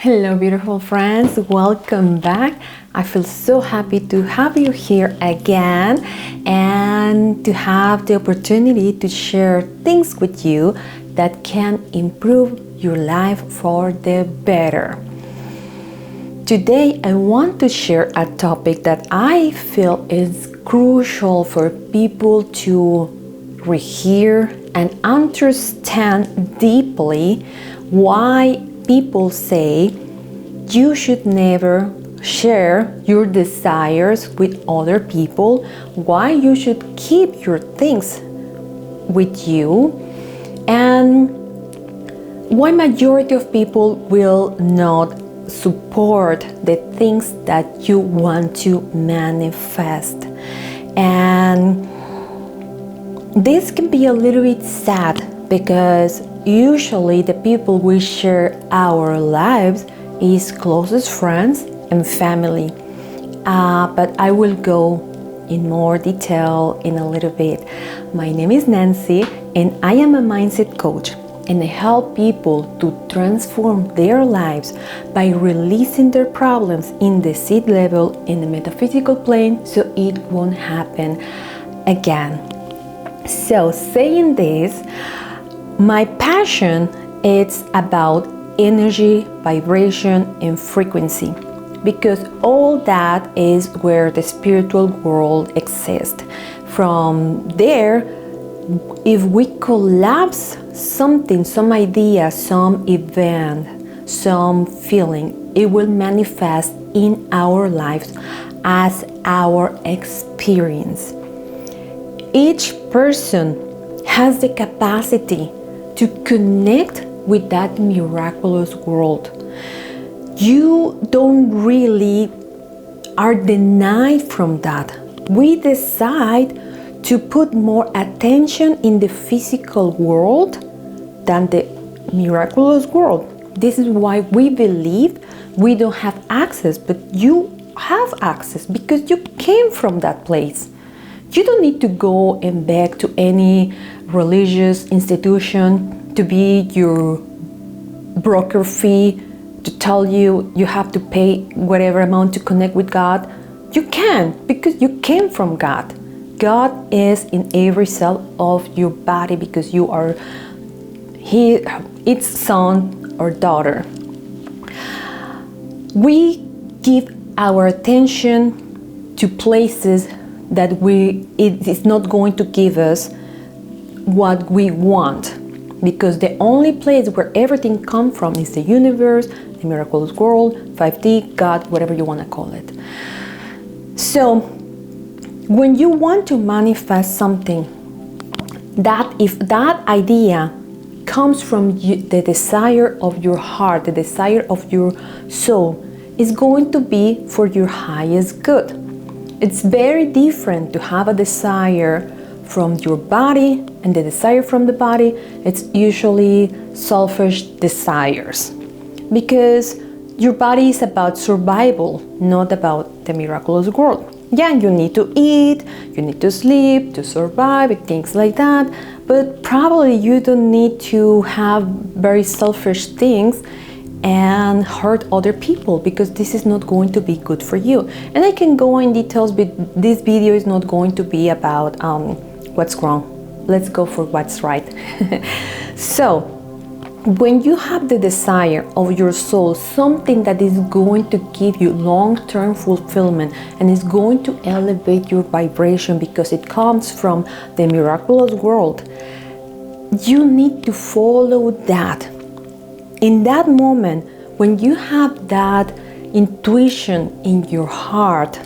Hello, beautiful friends. Welcome back. I feel so happy to have you here again and to have the opportunity to share things with you that can improve your life for the better. Today, I want to share a topic that I feel is crucial for people to rehear and understand deeply why people say you should never share your desires with other people, why you should keep your things with you, and why majority of people will not support the things that you want to manifest. And this can be a little bit sad because usually the people we share our lives is closest friends and family. But I will go in more detail in a little bit. My name is Nancy and I am a mindset coach, and I help people to transform their lives by releasing their problems in the seed level in the metaphysical plane so it won't happen again. So saying this, my passion is about energy, vibration, and frequency, because all that is where the spiritual world exists. From there, if we collapse something, some idea, some event, some feeling, it will manifest in our lives as our experience. Each person has the capacity to connect with that miraculous world. You don't really are denied from that. We decide to put more attention in the physical world than the miraculous world. This is why we believe we don't have access, but you have access because you came from that place. You don't need to go and beg to any religious institution to be your broker fee, to tell you you have to pay whatever amount to connect with God. You can, because you came from God. God is in every cell of your body because you are its son or daughter. We give our attention to places that it is not going to give us what we want, because the only place where everything comes from is the universe, the miraculous world, 5D, God, whatever you want to call it. So when you want to manifest something, that if that idea comes from the desire of your heart, the desire of your soul, is going to be for your highest good. It's very different to have a desire from your body, and the desire from the body, it's usually selfish desires, because your body is about survival, not about the miraculous world. Yeah, you need to eat, you need to sleep, to survive, and things like that, but probably you don't need to have very selfish things and hurt other people, because this is not going to be good for you. And I can go in details, but this video is not going to be about what's wrong. Let's go for what's right. So when you have the desire of your soul, something that is going to give you long-term fulfillment and is going to elevate your vibration because it comes from the miraculous world, you need to follow that. In that moment, when you have that intuition in your heart,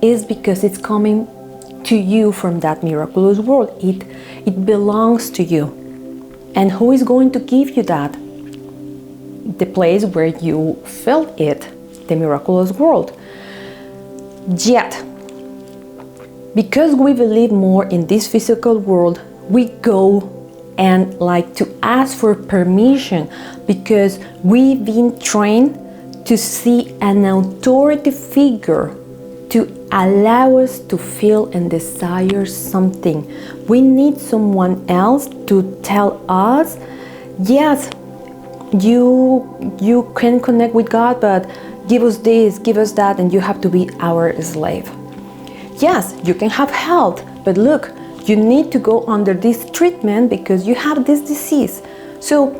is because it's coming to you from that miraculous world. It belongs to you. And who is going to give you that? The place where you felt it, the miraculous world. Yet, because we believe more in this physical world, we go and like to ask for permission, because we've been trained to see an authority figure to allow us to feel and desire something. We need someone else to tell us, yes, you can connect with God, but give us this, give us that, and you have to be our slave. Yes, you can have health, but look, you need to go under this treatment because you have this disease. So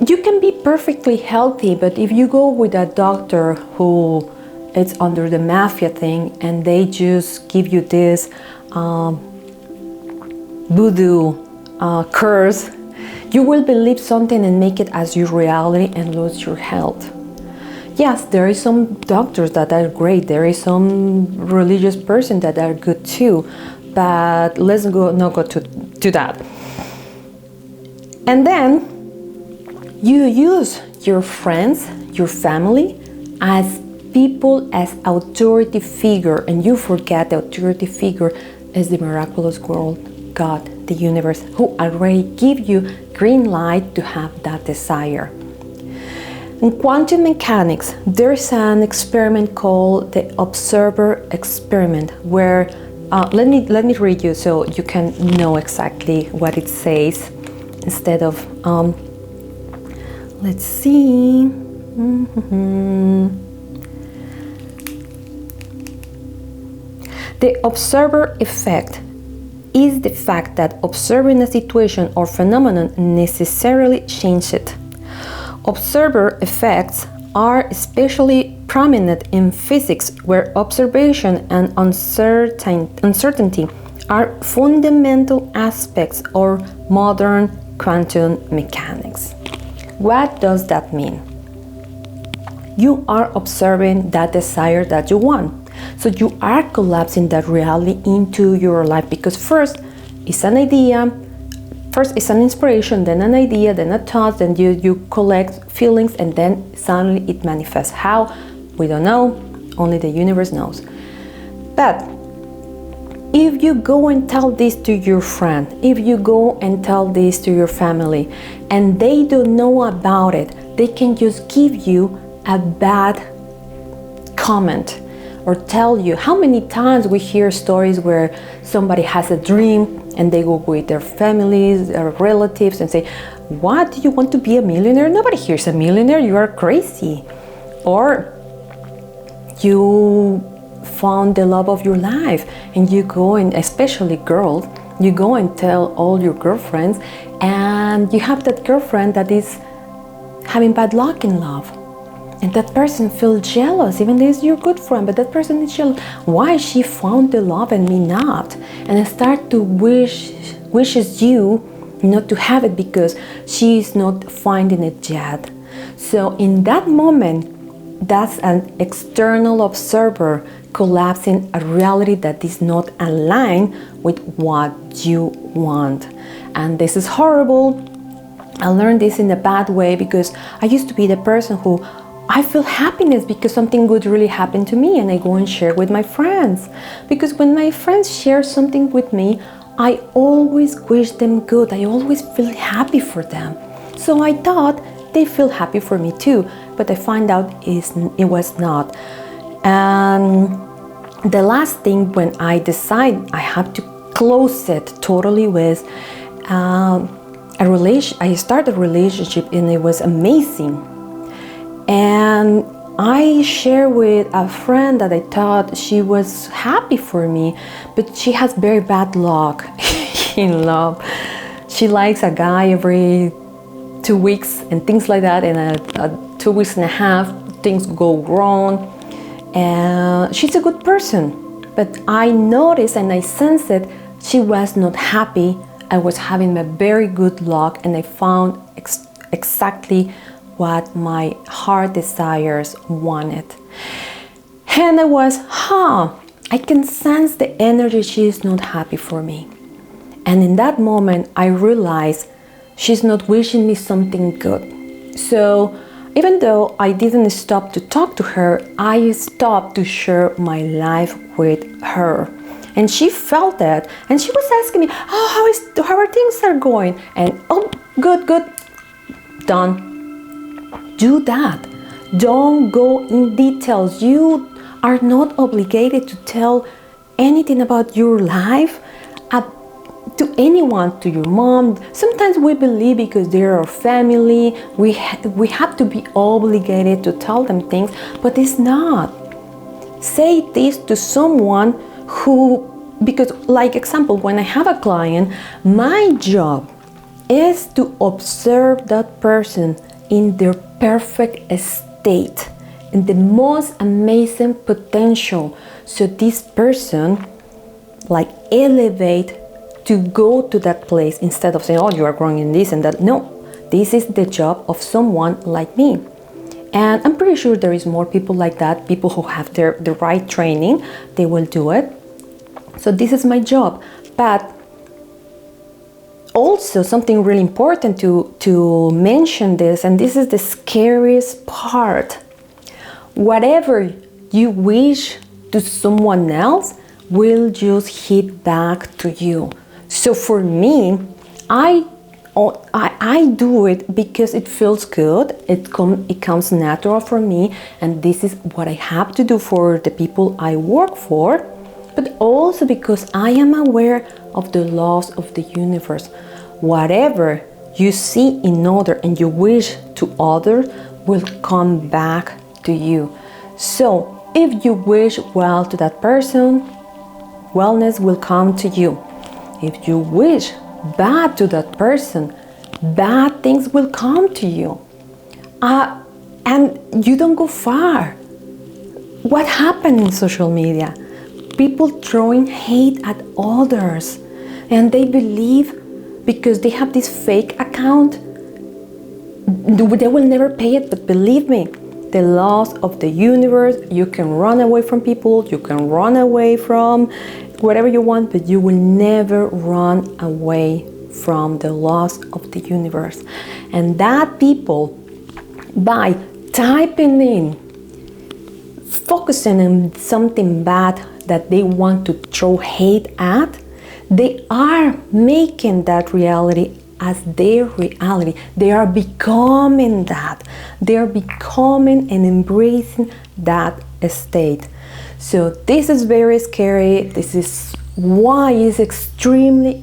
you can be perfectly healthy, but if you go with a doctor who is under the mafia thing and they just give you this voodoo curse, you will believe something and make it as your reality and lose your health. Yes, there is some doctors that are great. There is some religious person that are good too, but let's not go to that. And then you use your friends, your family as people, as authority figure, and you forget the authority figure is the miraculous world, God, the universe, who already give you green light to have that desire. In quantum mechanics, there's an experiment called the observer experiment, where let me read you so you can know exactly what it says instead of let's see. The observer effect is the fact that observing a situation or phenomenon necessarily changes it. Observer effects are especially prominent in physics, where observation and uncertainty are fundamental aspects of modern quantum mechanics. What does that mean? You are observing that desire that you want. So you are collapsing that reality into your life, because first it's an idea, first it's an inspiration, then an idea, then a thought, then you collect feelings, and then suddenly it manifests. How? We don't know, only the universe knows. But if you go and tell this to your friend, if you go and tell this to your family, and they don't know about it, they can just give you a bad comment or tell you. How many times we hear stories where somebody has a dream and they go with their families or relatives and say, what, do you want to be a millionaire? Nobody here's a millionaire, you are crazy. Or you found the love of your life and you go, and especially girls, you go and tell all your girlfriends, and you have that girlfriend that is having bad luck in love. And that person feels jealous, even though it's your good friend, but that person is jealous. Why she found the love and me not? And I start to wishes you not to have it because she is not finding it yet. So in that moment, that's an external observer collapsing a reality that is not aligned with what you want. And this is horrible. I learned this in a bad way because I used to be the person who I feel happiness because something good really happened to me, and I go and share with my friends. Because when my friends share something with me, I always wish them good. I always feel happy for them. So I thought they feel happy for me too, but I find out it was not. And the last thing, when I decide I have to close it totally, with I started a relationship and it was amazing. And I share with a friend that I thought she was happy for me, but she has very bad luck in love. She likes a guy every 2 weeks and things like that, and 2 weeks and a half things go wrong. And she's a good person, but I noticed and I sensed that she was not happy. I was having a very good luck, and I found exactly what my heart desires wanted. And I was, I can sense the energy. She is not happy for me. And in that moment, I realized she's not wishing me something good. So even though I didn't stop to talk to her, I stopped to share my life with her. And she felt that, and she was asking me, how are things are going? And good, done. Do that. Don't go in details. You are not obligated to tell anything about your life. to anyone, to your mom. Sometimes we believe because they're our family, we have to be obligated to tell them things, but it's not. Say this to someone who, because like example, when I have a client, my job is to observe that person in their perfect state, in the most amazing potential, so this person like elevate to go to that place, instead of saying, oh, you are growing in this and that. No, this is the job of someone like me. And I'm pretty sure there is more people like that, people who have the right training, they will do it. So this is my job. But also something really important to mention this, and this is the scariest part. Whatever you wish to someone else will just hit back to you. So for me, I do it because it feels good. It comes natural for me, and this is what I have to do for the people I work for. But also because I am aware of the laws of the universe. Whatever you see in other and you wish to other will come back to you. So if you wish well to that person, wellness will come to you. If you wish bad to that person, bad things will come to you. And you don't go far. What happened in social media? People throwing hate at others, and they believe because they have this fake account, they will never pay it. But believe me, the laws of the universe, you can run away from people, you can run away from whatever you want, but you will never run away from the laws of the universe. And that people, by typing in, focusing on something bad that they want to throw hate at, they are making that reality as their reality. They are becoming that. They are becoming and embracing that state. So this is very scary. This is why it's extremely,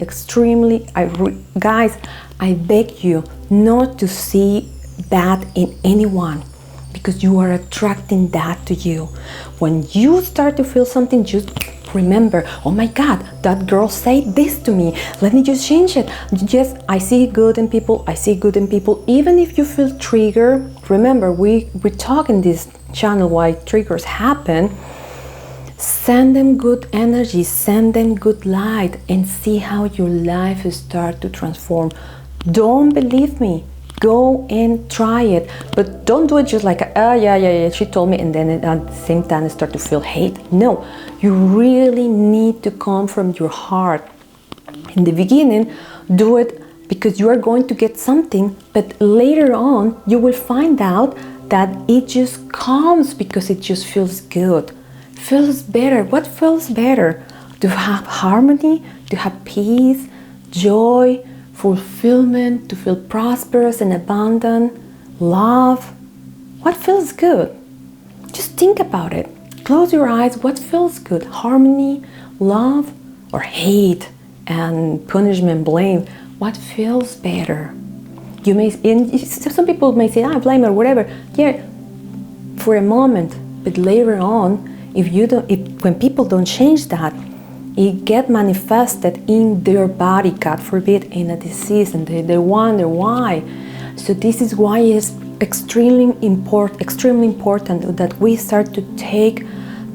guys, I beg you not to see that in anyone, because you are attracting that to you. When you start to feel something, just remember, oh my God, that girl said this to me. Let me just change it. Just, I see good in people. I see good in people. Even if you feel triggered, remember, we talk in this channel why triggers happen. Send them good energy, send them good light, and see how your life will start to transform. Don't believe me. Go and try it, but don't do it just like, yeah, she told me, and then at the same time start to feel hate. No, you really need to come from your heart. In the beginning, do it because you are going to get something, but later on, you will find out that it just comes because it just feels good, feels better. What feels better? To have harmony, to have peace, joy, fulfillment, to feel prosperous and abundant, love. What feels good? Just think about it. Close your eyes. What feels good? Harmony, love, or hate and punishment, blame? What feels better? You may, and some people may say, I blame or whatever. Yeah, for a moment, but later on, when people don't change that, it get manifested in their body, God forbid, in a disease, and they wonder why. So this is why it's extremely important that we start to take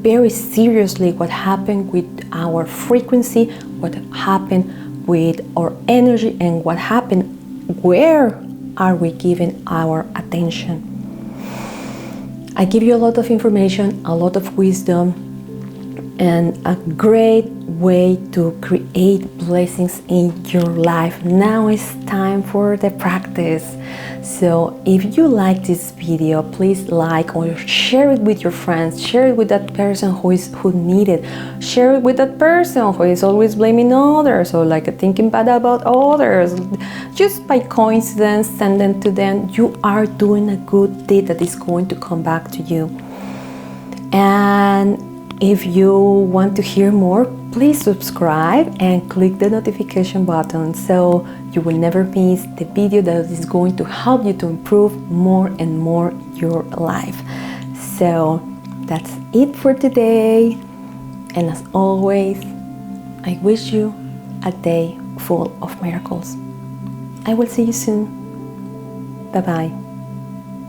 very seriously what happened with our frequency, what happened with our energy, and what happened, where are we giving our attention. I give you a lot of information, a lot of wisdom, and a great way to create blessings in your life. Now it's time for the practice. So if you like this video, please like or share it with your friends. Share it with that person who need it. Share it with that person who is always blaming others or like thinking bad about others. Just by coincidence, send them to them. You are doing a good deed that is going to come back to you. And if you want to hear more, please subscribe and click the notification button so you will never miss the video that is going to help you to improve more and more your life. So that's it for today, and as always, I wish you a day full of miracles. I will see you soon. Bye bye.